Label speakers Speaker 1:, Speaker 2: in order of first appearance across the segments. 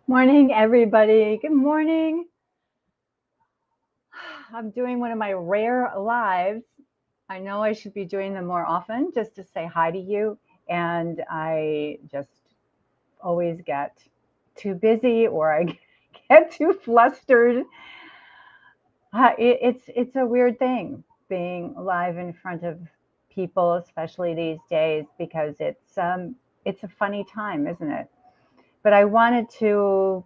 Speaker 1: Morning, everybody. Good morning. I'm doing one of my rare lives. I know I should be doing them more often just to say hi to you. And I just always get too busy or I get too flustered. It's a weird thing being live in front of people, especially these days, because it's a funny time, isn't it? But I wanted to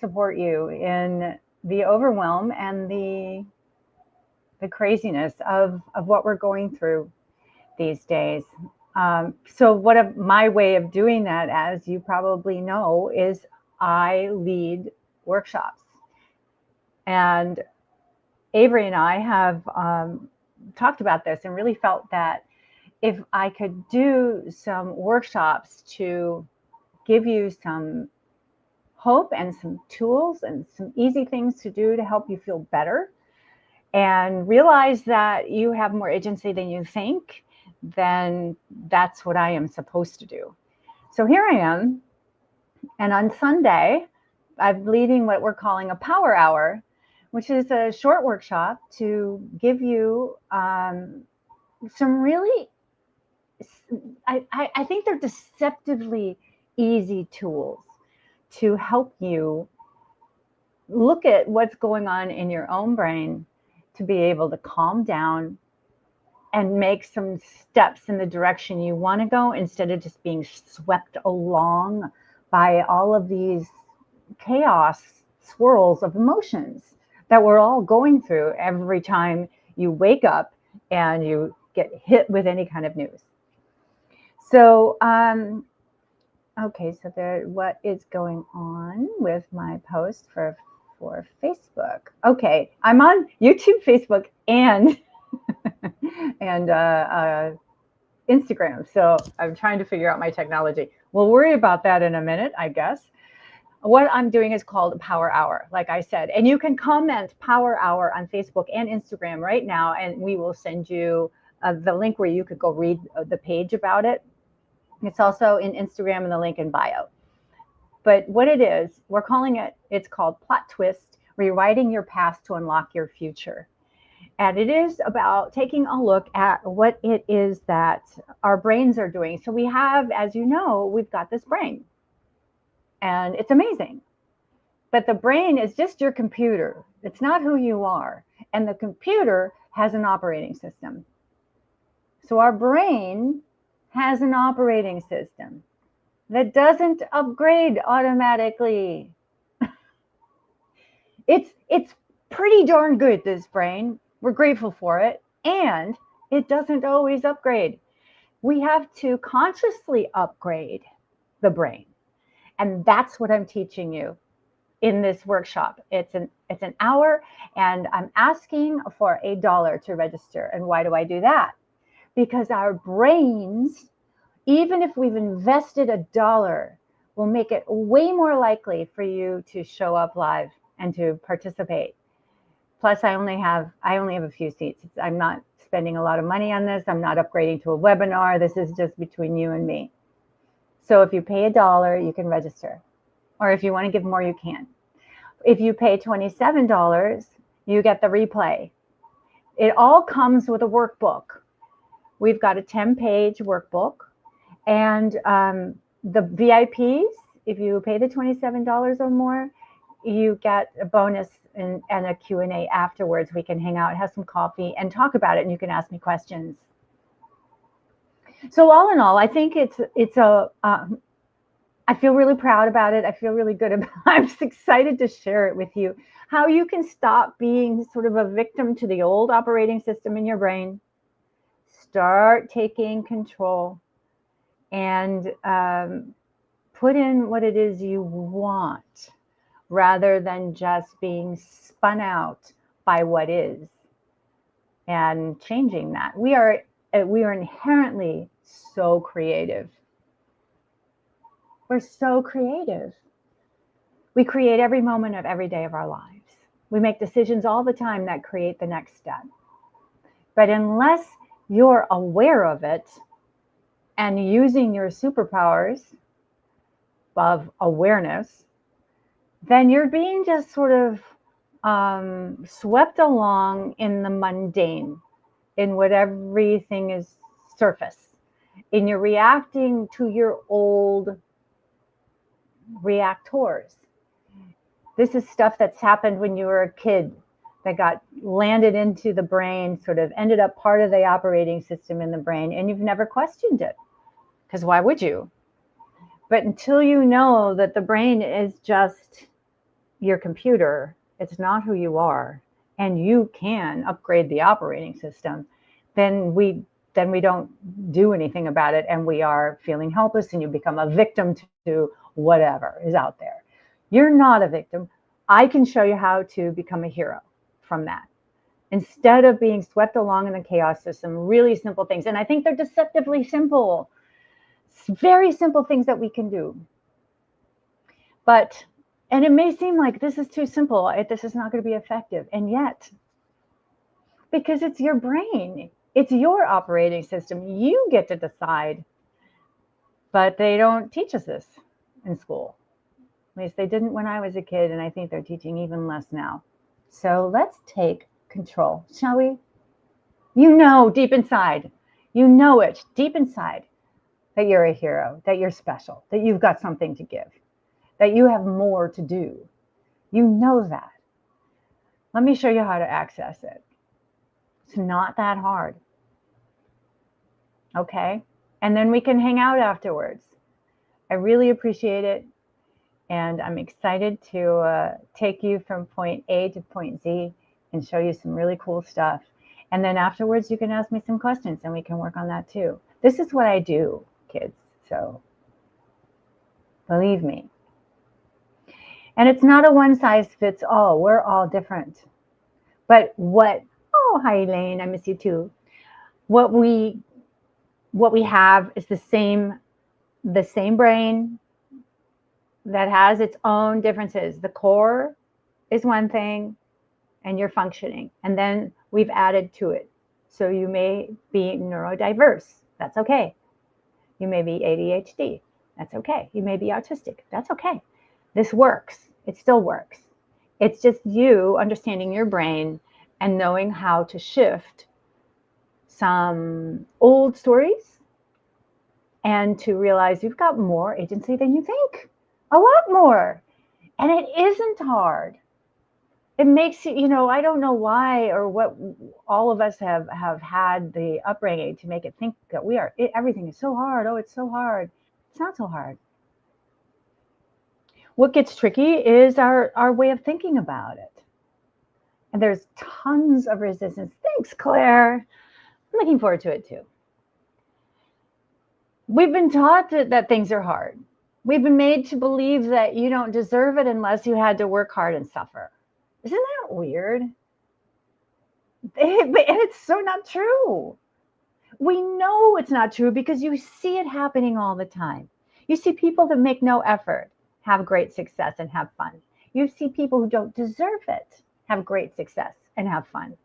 Speaker 1: support you in the overwhelm and the craziness of what we're going through these days. So my way of doing that, as you probably know, is I lead workshops. And Avery and I have talked about this and really felt that if I could do some workshops to give you some hope and some tools and some easy things to do to help you feel better and realize that you have more agency than you think, then that's what I am supposed to do. So here I am. And on Sunday, I'm leading what we're calling a power hour, which is a short workshop to give you some really, I think they're deceptively easy tools to help you look at what's going on in your own brain to be able to calm down and make some steps in the direction you want to go instead of just being swept along by all of these chaos swirls of emotions that we're all going through every time you wake up and you get hit with any kind of news. So, okay, so what is going on with my post for Facebook? Okay, I'm on YouTube, Facebook, and and Instagram. So I'm trying to figure out my technology. We'll worry about that in a minute, I guess. What I'm doing is called a Power Hour, like I said. And you can comment Power Hour on Facebook and Instagram right now, and we will send you the link where you could go read the page about it. It's also in Instagram and the link in bio. But what it is, we're calling it, it's called Plot Twist, Rewriting Your Past to Unlock Your Future. And it is about taking a look at what it is that our brains are doing. So we have, as you know, we've got this brain, and it's amazing. But the brain is just your computer. It's not who you are. And the computer has an operating system. So our brain has an operating system that doesn't upgrade automatically. It's pretty darn good, this brain. We're grateful for it. And it doesn't always upgrade. We have to consciously upgrade the brain. And that's what I'm teaching you in this workshop. It's an hour, and I'm asking for $1 to register. And why do I do that? Because our brains, even if we've invested $1, will make it way more likely for you to show up live and to participate. Plus, I only have a few seats. I'm not spending a lot of money on this. I'm not upgrading to a webinar. This is just between you and me. So if you pay $1, you can register. Or if you want to give more, you can. If you pay $27, you get the replay. It all comes with a workbook. We've got a 10-page workbook. And the VIPs, if you pay the $27 or more, you get a bonus and a Q&A afterwards. We can hang out, have some coffee, and talk about it, and you can ask me questions. So all in all, I think I feel really proud about it. I feel really good about it. I'm just excited to share it with you, how you can stop being sort of a victim to the old operating system in your brain, start taking control, and put in what it is you want rather than just being spun out by what is and changing that. We are inherently so creative. We're so creative. We create every moment of every day of our lives. We make decisions all the time that create the next step. But unless you're aware of it and using your superpowers, of awareness, then you're being just sort of swept along in the mundane, in what everything is surface, and you're reacting to your old reactors. This is stuff that's happened when you were a kid that got landed into the brain, sort of ended up part of the operating system in the brain, and you've never questioned it. Because why would you? But until you know that the brain is just your computer, it's not who you are, and you can upgrade the operating system, then we don't do anything about it, and we are feeling helpless, and you become a victim to whatever is out there. You're not a victim. I can show you how to become a hero from that. Instead of being swept along in the chaos, there's some really simple things, and I think they're deceptively simple. It's very simple things that we can do. And it may seem like this is too simple, this is not going to be effective, and yet, because it's your brain, it's your operating system, you get to decide. But they don't teach us this in school. At least they didn't when I was a kid, and I think they're teaching even less now. So let's take control, shall we? You know deep inside, you know it deep inside, that you're a hero, that you're special, that you've got something to give, that you have more to do. You know that. Let me show you how to access it. It's not that hard. Okay? And then we can hang out afterwards. I really appreciate it. And I'm excited to take you from point A to point Z and show you some really cool stuff. And then afterwards, you can ask me some questions and we can work on that too. This is what I do, kids. So believe me. And it's not a one size fits all. We're all different. But oh, hi, Elaine. I miss you too. What we have is the same brain that has its own differences. The core is one thing, and you're functioning. And then we've added to it. So you may be neurodiverse. That's okay. You may be ADHD. That's okay. You may be autistic. That's okay. This works. It still works. It's just you understanding your brain and knowing how to shift some old stories and to realize you've got more agency than you think. A lot more. And it isn't hard. It makes you, I don't know why or what all of us have had the upbringing to make it think that everything is so hard. Oh, it's so hard. It's not so hard. What gets tricky is our way of thinking about it. And there's tons of resistance. Thanks, Claire. I'm looking forward to it too. We've been taught that things are hard. We've been made to believe that you don't deserve it unless you had to work hard and suffer. Isn't that weird? And it's so not true. We know it's not true because you see it happening all the time. You see people that make no effort have great success and have fun. You see people who don't deserve it have great success and have fun.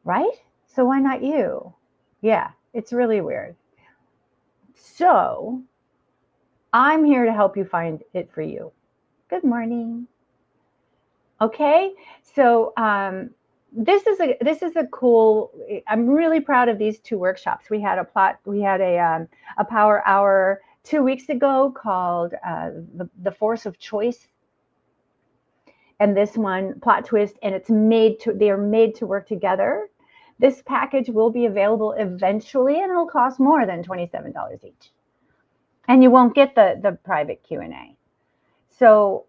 Speaker 1: Right? So why not you? Yeah, it's really weird. So I'm here to help you find it for you. Good morning. Okay, so this is a cool. I'm really proud of these two workshops. We had a power hour 2 weeks ago called the Force of Choice, and this one plot twist, and they are made to work together. This package will be available eventually, and it'll cost more than $27 each, and you won't get the private Q&A. So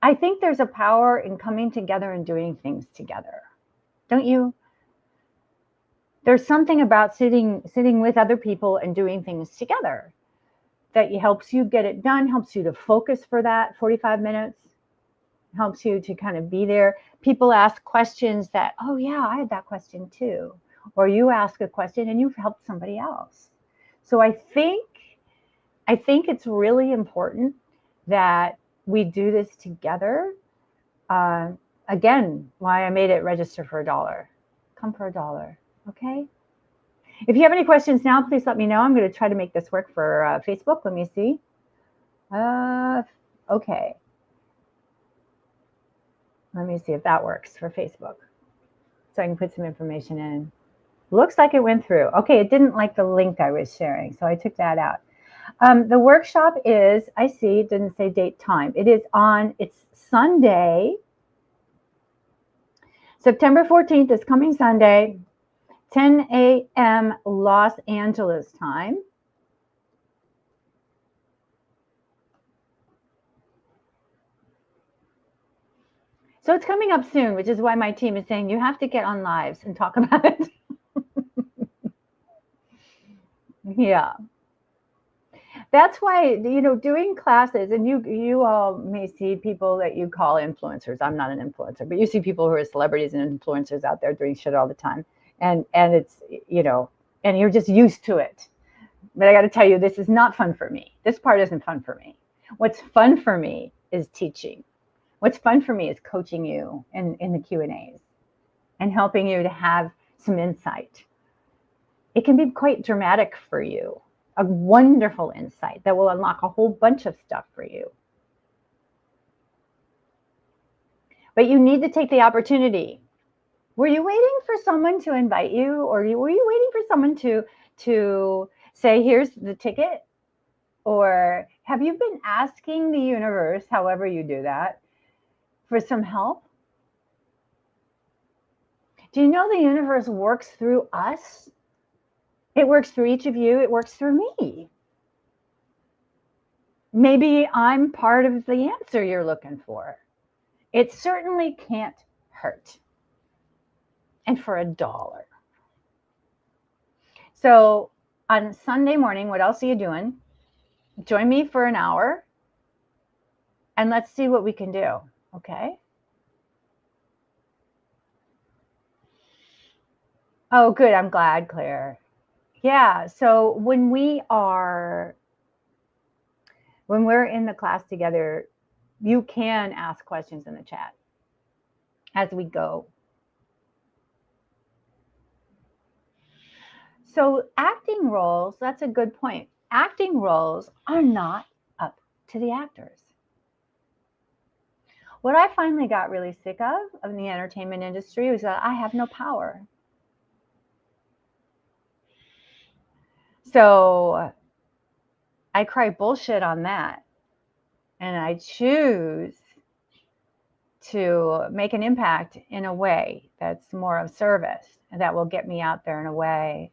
Speaker 1: I think there's a power in coming together and doing things together. Don't you? There's something about sitting with other people and doing things together that helps you get it done, helps you to focus for that 45 minutes, helps you to kind of be there. People ask questions that, oh yeah, I had that question too. Or you ask a question and you've helped somebody else. So I think it's really important that we do this together. Again, why I made it register for $1. Come for $1, okay? If you have any questions now, please let me know. I'm going to try to make this work for Facebook. Let me see. Okay. Let me see if that works for Facebook. So I can put some information in. Looks like it went through. Okay, it didn't like the link I was sharing, so I took that out. The workshop is, I see, it didn't say date, time. It's Sunday, September 14th is coming Sunday, 10 a.m. Los Angeles time. So it's coming up soon, which is why my team is saying you have to get on lives and talk about it. Yeah. That's why, doing classes, and you all may see people that you call influencers. I'm not an influencer, but you see people who are celebrities and influencers out there doing shit all the time. And it's, and you're just used to it. But I got to tell you, this is not fun for me. This part isn't fun for me. What's fun for me is teaching. What's fun for me is coaching you in the Q&As and helping you to have some insight. It can be quite dramatic for you, a wonderful insight that will unlock a whole bunch of stuff for you. But you need to take the opportunity. Were you waiting for someone to invite you, or were you waiting for someone to say, here's the ticket? Or have you been asking the universe, however you do that, for some help? Do you know the universe works through us? It works through each of you. It works through me. Maybe I'm part of the answer you're looking for. It certainly can't hurt. And for $1. So on Sunday morning, what else are you doing? Join me for an hour and let's see what we can do. Okay? Oh, good. I'm glad, Claire. Yeah. So when we're in the class together, you can ask questions in the chat as we go. So acting roles, that's a good point. Acting roles are not up to the actors. What I finally got really sick of in the entertainment industry was that I have no power. So I cry bullshit on that. And I choose to make an impact in a way that's more of service and that will get me out there in a way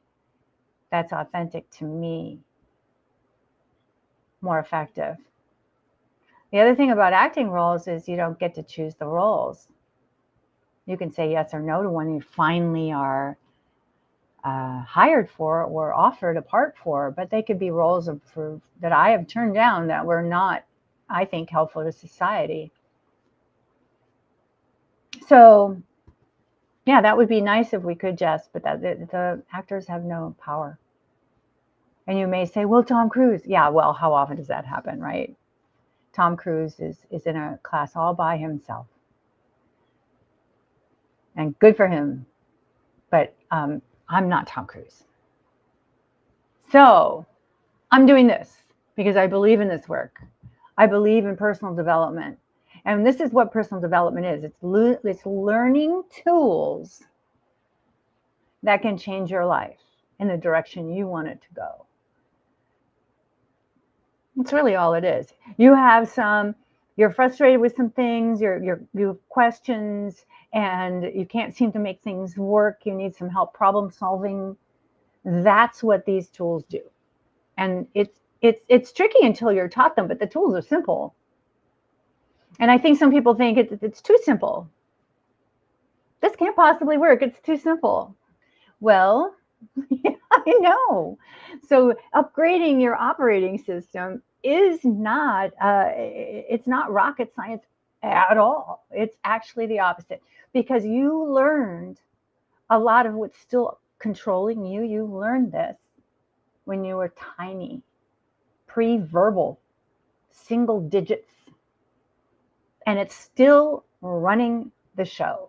Speaker 1: that's authentic to me, more effective. The other thing about acting roles is you don't get to choose the roles. You can say yes or no to one you finally are hired for or offered a part for, but they could be roles that I have turned down that were not, I think, helpful to society. So, yeah, that would be nice if we could just, but the actors have no power. And you may say, well, Tom Cruise. Yeah, well, how often does that happen, right? Tom Cruise is in a class all by himself. And good for him. But I'm not Tom Cruise. So I'm doing this because I believe in this work. I believe in personal development. And this is what personal development is. It's learning tools that can change your life in the direction you want it to go. That's really all it is. You're frustrated with some things, you have questions, and you can't seem to make things work. You need some help problem solving. That's what these tools do. And it's tricky until you're taught them, but the tools are simple. And I think some people think it's too simple. This can't possibly work. It's too simple. Well, yeah, I know. So upgrading your operating system is not, it's not rocket science at all. It's actually the opposite, because you learned a lot of what's still controlling you. You learned this when you were tiny, pre-verbal, single digits, and it's still running the show.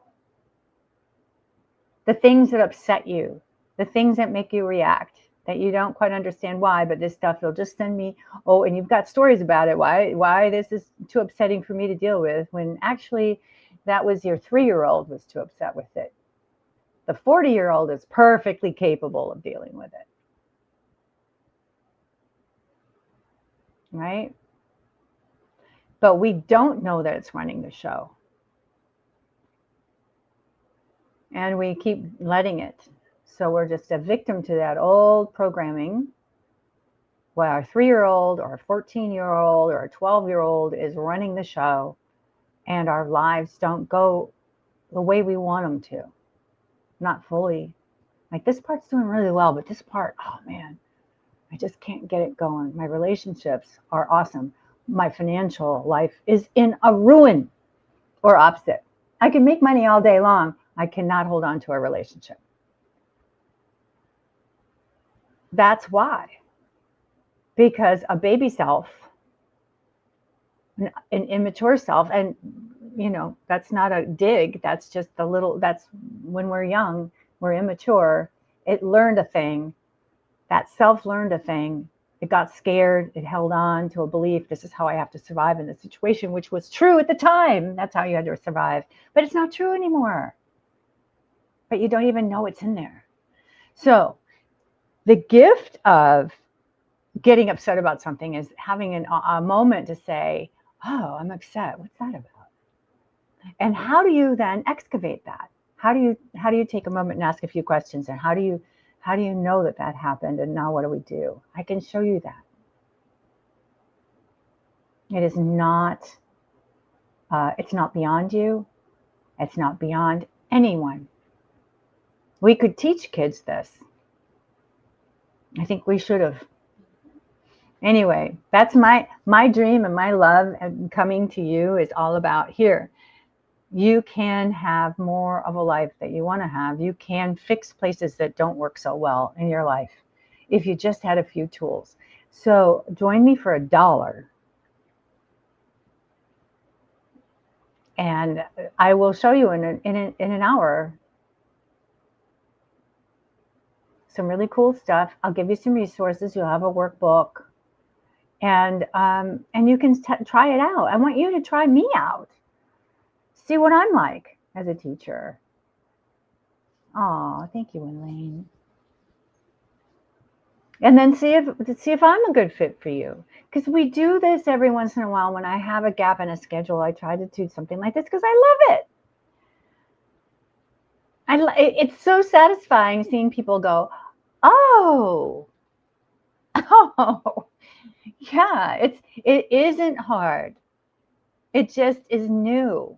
Speaker 1: The things that upset you, the things that make you react, that you don't quite understand why, but this stuff will just send me, oh, and you've got stories about it, why this is too upsetting for me to deal with, when actually that was your 3-year-old was too upset with it. The 40-year-old is perfectly capable of dealing with it. Right? But we don't know that it's running the show. And we keep letting it. So we're just a victim to that old programming where our 3-year-old or a 14-year-old or a 12-year-old is running the show and our lives don't go the way we want them to. Not fully. Like, this part's doing really well, but this part, oh man, I just can't get it going. My relationships are awesome. My financial life is in a ruin, or opposite. I can make money all day long. I cannot hold on to a relationship. That's why. Because a baby self, an immature self, and that's not a dig. That's just that's when we're young, we're immature. It learned a thing. That self learned a thing. It got scared. It held on to a belief. This is how I have to survive in this situation, which was true at the time. That's how you had to survive. But it's not true anymore. But you don't even know it's in there. So the gift of getting upset about something is having a moment to say, oh, I'm upset. What's that about? And how do you then excavate that? How do you take a moment and ask a few questions? And how do you know that happened? And now what do we do? I can show you that. It is not, it's not beyond you. It's not beyond anyone. We could teach kids this. I think we should have. Anyway, that's my dream, and my love and coming to you is all about here. You can have more of a life that you want to have. You can fix places that don't work so well in your life if you just had a few tools. So join me for $1, and I will show you in an hour some really cool stuff. I'll give you some resources. You'll have a workbook, and you can try it out. I want you to try me out. See what I'm like as a teacher. Oh, thank you, Elaine. And then see if I'm a good fit for you. Because we do this every once in a while. When I have a gap in a schedule, I try to do something like this because I love it. It's so satisfying seeing people go, oh, yeah. It isn't hard. It just is new.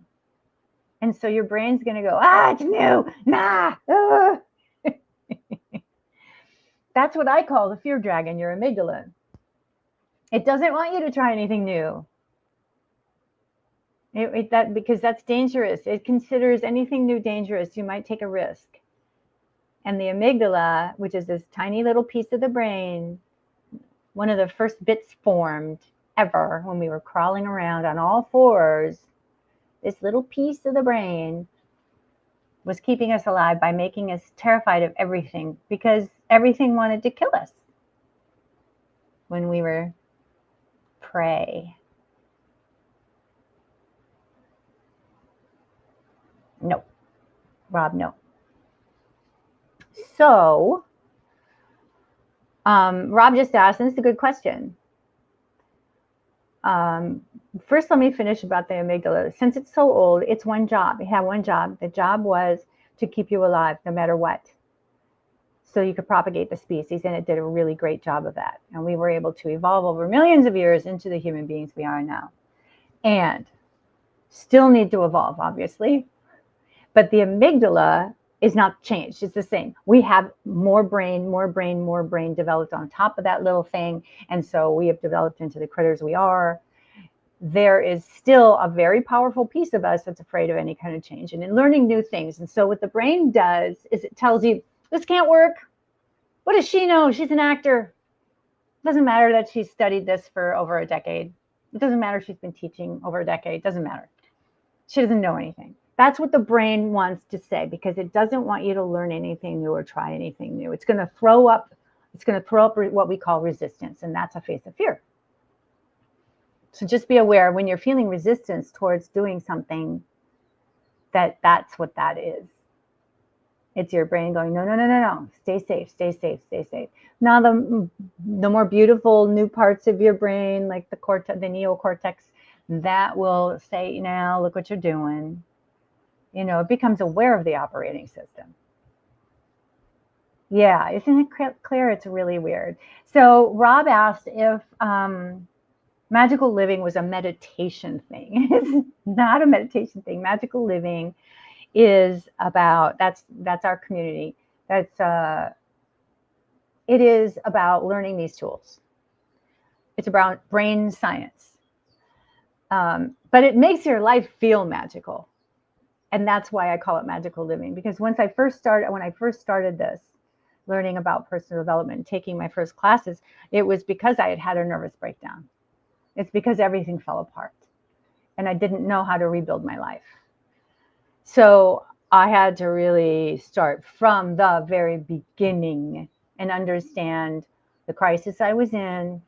Speaker 1: And so your brain's going to go, it's new. Nah. That's what I call the fear dragon, your amygdala. It doesn't want you to try anything new. Because that's dangerous. It considers anything new dangerous. You might take a risk. And the amygdala, which is this tiny little piece of the brain, one of the first bits formed ever when we were crawling around on all fours, this little piece of the brain was keeping us alive by making us terrified of everything, because everything wanted to kill us when we were prey. No, Rob, no. So, Rob just asked, and it's a good question. First, let me finish about the amygdala. Since it's so old, it's one job. It had one job. The job was to keep you alive no matter what. So you could propagate the species, and it did a really great job of that. And we were able to evolve over millions of years into the human beings we are now. And still need to evolve, obviously. But the amygdala is not changed. It's the same. We have more brain developed on top of that little thing. And so we have developed into the critters we are. There is still a very powerful piece of us that's afraid of any kind of change and in learning new things. And so what the brain does is it tells you, this can't work. What does she know? She's an actor. It doesn't matter that she's studied this for over a decade. It doesn't matter she's been teaching over a decade. It doesn't matter. She doesn't know anything. That's what the brain wants to say, because it doesn't want you to learn anything new or try anything new. It's going to throw up what we call resistance, and that's a face of fear. So just be aware when you're feeling resistance towards doing something, that's what that is. It's your brain going, no, no, no, no, no. Stay safe, stay safe, stay safe. Now the more beautiful new parts of your brain, like the neocortex, that will say, now look what you're doing. You know, it becomes aware of the operating system. Yeah, isn't it clear? It's really weird. So Rob asked if magical living was a meditation thing. It's not a meditation thing. Magical living is about, that's our community. It is about learning these tools. It's about brain science. But it makes your life feel magical. And that's why I call it magical living, because when I first started this, learning about personal development, taking my first classes, it was because I had a nervous breakdown. It's because everything fell apart and I didn't know how to rebuild my life. So I had to really start from the very beginning and understand the crisis I was in,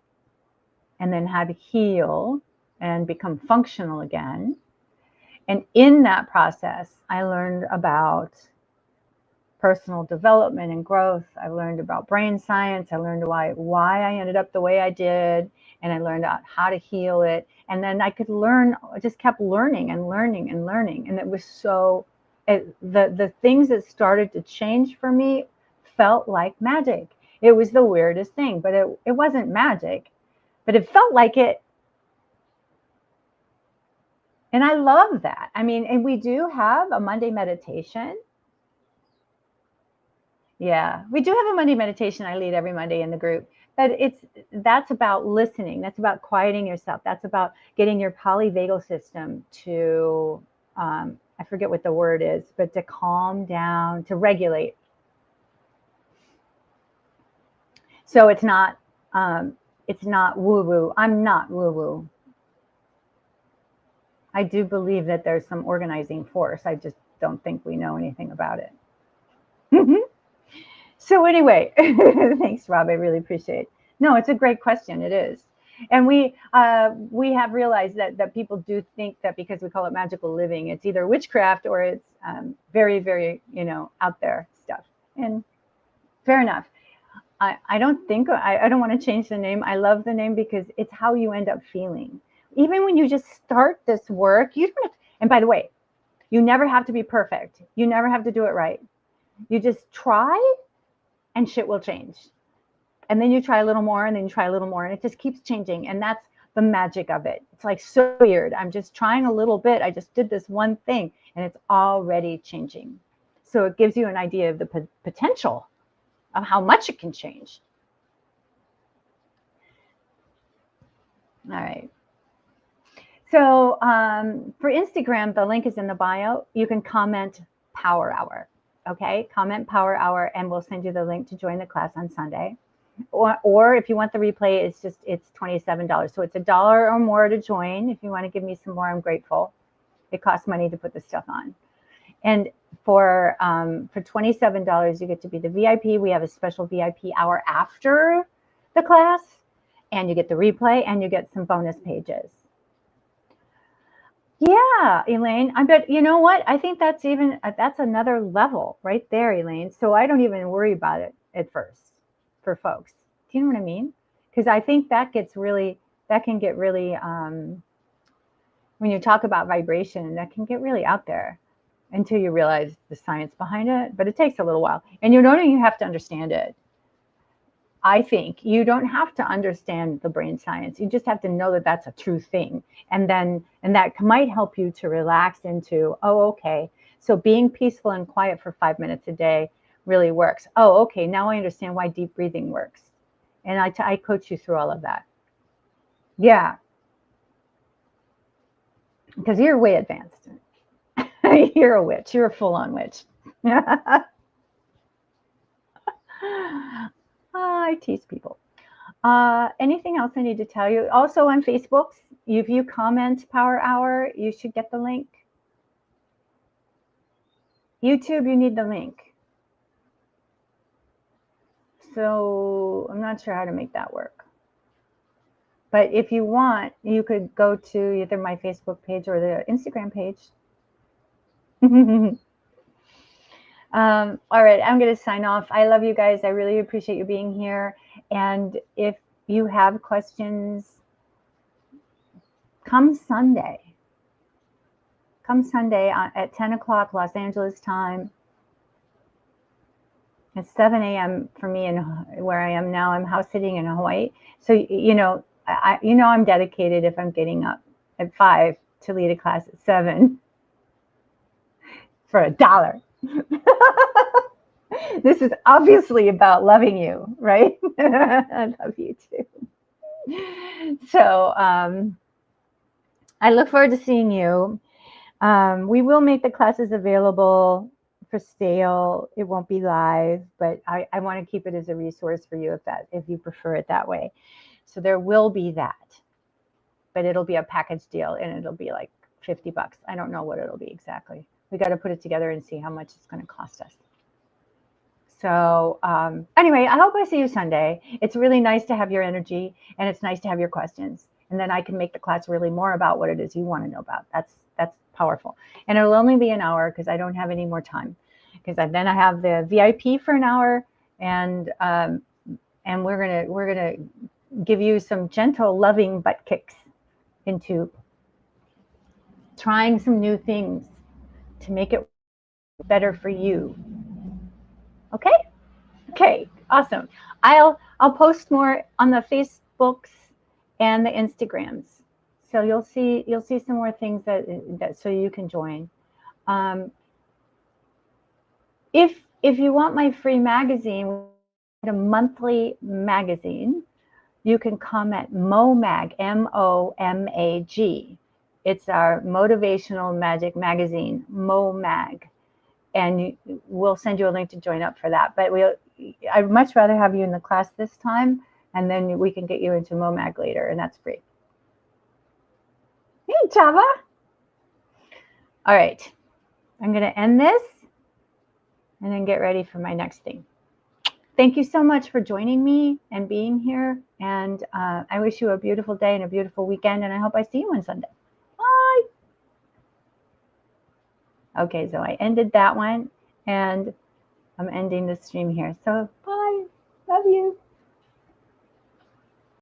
Speaker 1: and then how to heal and become functional again. And in that process, I learned about personal development and growth. I learned about brain science. I learned why I ended up the way I did. And I learned out how to heal it. And then I could learn, I just kept learning and learning and learning. And it was the things that started to change for me felt like magic. It was the weirdest thing, but it wasn't magic, but it felt like it. And I love that. I mean, and we do have a Monday meditation. Yeah, we do have a Monday meditation I lead every Monday in the group. But that's about listening. That's about quieting yourself. That's about getting your polyvagal system to, I forget what the word is, but to calm down, to regulate. So it's not woo-woo. I'm not woo-woo. I do believe that there's some organizing force. I just don't think we know anything about it. So anyway, thanks, Rob. I really appreciate it. No, it's a great question. It is. And we have realized that people do think that because we call it magical living, it's either witchcraft or it's very, very, out there stuff. And fair enough. I don't think, I don't want to change the name. I love the name because it's how you end up feeling. Even when you just start this work, you don't have to, and by the way, you never have to be perfect. You never have to do it right. You just try and shit will change. And then you try a little more and then you try a little more and it just keeps changing. And that's the magic of it. It's like so weird. I'm just trying a little bit. I just did this one thing and it's already changing. So it gives you an idea of the potential of how much it can change. All right. So for Instagram, the link is in the bio. You can comment Power Hour. Okay, comment Power Hour and we'll send you the link to join the class on Sunday. Or if you want the replay, it's $27. So it's $1 or more to join. If you want to give me some more, I'm grateful. It costs money to put this stuff on. And for $27, you get to be the VIP. We have a special VIP hour after the class, and you get the replay and you get some bonus pages. Yeah, Elaine, I bet, you know what? I think that's another level right there, Elaine. So I don't even worry about it at first for folks. Do you know what I mean? Because I think that can get really, when you talk about vibration, that can get really out there until you realize the science behind it. But it takes a little while. And you don't even have to understand it. I think you don't have to understand the brain science. You just have to know that that's a true thing. And that might help you to relax into, oh, okay, so being peaceful and quiet for 5 minutes a day really works. Oh, okay, now I understand why deep breathing works. And I coach you through all of that. Yeah. Because you're way advanced. You're a witch. You're a full-on witch. I tease people. Anything else I need to tell you? Also on Facebook, if you comment Power Hour, you should get the link. YouTube, you need the link. So I'm not sure how to make that work. But if you want, you could go to either my Facebook page or the Instagram page. All right, I'm going to sign off. I love you guys. I really appreciate you being here. And if you have questions, come Sunday at 10 o'clock Los Angeles time. It's 7 a.m. for me in where I am now. I'm house sitting in Hawaii. So, I'm dedicated if I'm getting up at 5 to lead a class at 7 for $1. This is obviously about loving you, right? I love you too. So I look forward to seeing you. We will make the classes available for sale. It won't be live, but I want to keep it as a resource for you if you prefer it that way. So there will be that, but it'll be a package deal and it'll be like $50. I don't know what it'll be exactly. We got to put it together and see how much it's going to cost us. So anyway, I hope I see you Sunday. It's really nice to have your energy and it's nice to have your questions. And then I can make the class really more about what it is you want to know about. That's powerful. And it'll only be an hour because I don't have any more time. Because then I have the VIP for an hour, and we're gonna give you some gentle, loving butt kicks into trying some new things to make it better for you. Okay? Okay, awesome. I'll post more on the Facebooks and the Instagrams. So you'll see some more things that so you can join. If you want my free magazine, a monthly magazine, you can come at MOMAG, MOMAG. It's our motivational magic magazine, MOMAG. And we'll send you a link to join up for that. But I'd much rather have you in the class this time, and then we can get you into MOMAG later, and that's free. Hey, Chava. All right. I'm going to end this and then get ready for my next thing. Thank you so much for joining me and being here. And I wish you a beautiful day and a beautiful weekend. And I hope I see you on Sunday. Bye. Okay, so I ended that one and I'm ending the stream here. So bye. Love you.